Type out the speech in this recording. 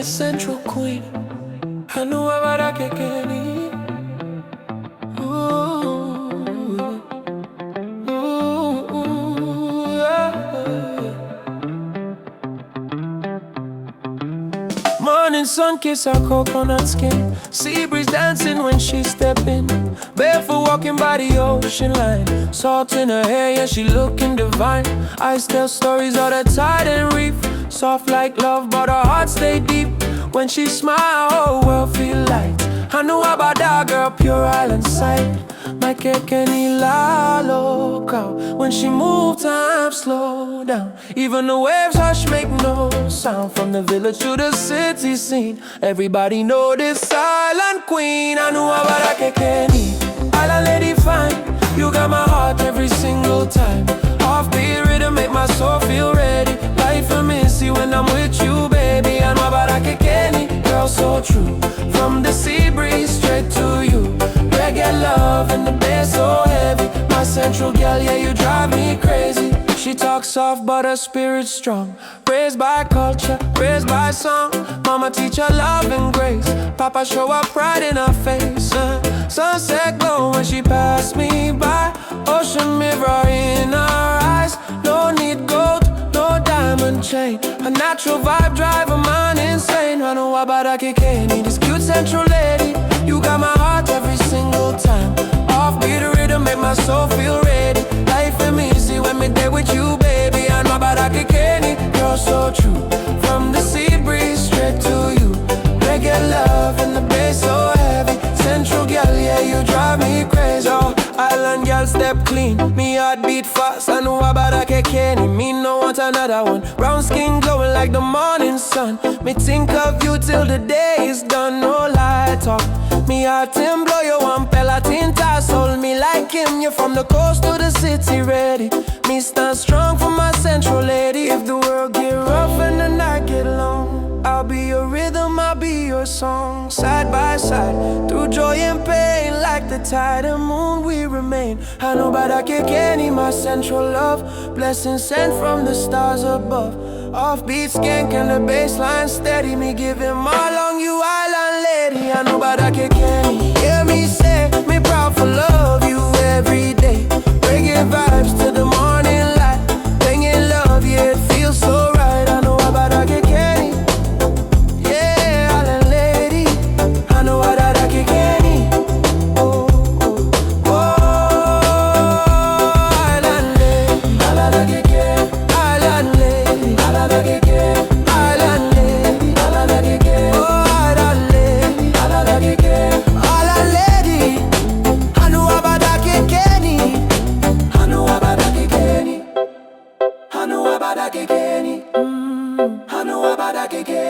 Central Queen. Hanuabada Kekeni. Morning sun kiss her coconut skin. Sea breeze dancing when she step in. Barefoot walking by the ocean line. Salt in her hair, yeah, she looking divine. Eyes tell stories of the tide and reef. Soft like love, but her heart stay deep. When she smile, whole world feel light. Hanuabada girl, pure island sight. My Kekeni la loca. When she move, time slow down. Even the waves hush, make no sound. From the village to the city scene, everybody know this island queen. Hanuabada Kekeni, island lady fine. You got my heart every single time. Offbeat rhythm make my soul feel ready. Life a missy when I'm with you, baby. Hanuabada Kekeni, girl so true. From the sea breeze straight to you. Reggae love and the bass so heavy. My central girl, yeah, you drive me crazy. She talks soft but her spirit's strong. Raised by culture, raised by song. Mama teach her love and grace. Papa show her pride in her face. Sunset glow when she passed me by. Ocean mirror in her eyes. No need gold, no diamond chain. A natural vibe drive her mind insane. Hanuabada Kekeni, this cute central lady. You got my heart every single time. Offbeat rhythm make my soul feel ready. Life is easy when me there with you, baby. Hanuabada Kekeni, you're so true. From the sea breeze straight to you. Reggae love and the bass so heavy. Central girl, yeah, you drive me crazy. Oh, island girl step clean, me heart beat fast. Hanuabada Kekeni, me no want another one. Brown skin glowing like the morning sun. Me think of you till the day is done. No lie talk. Me heart him blow you one pelatin toss. Hold me like him, you're from the coast to the city ready. Me stand strong for my central lady. If the world get rough and the night get long, I'll be your rhythm, I'll be your song. Side by side, through joy and pain. Like the tide and moon we remain. Hanuabada Kekeni, my central love. Blessings sent from the stars above. Offbeat skank and the bassline steady. Me give him all on you, island lady. Hanuabada Kekeni, hear me say, me proud for love you every day. Reggae vibes to the morning light. Bringing love, yeah, it feels so right. Hanuabada Kekeni, yeah, island lady. Hanuabada Kekeni, oh, oh, oh, island lady. Hanuabada Kekeni, island lady. Hanuabada Kekeni, island lady. Hanuabada Kekeni, oh, island lady. Hanuabada Kekeni, island lady. Hanuabada Kekeni, Hanuabada Kekeni, Hanuabada Kekeni, Hanuabada Kekeni.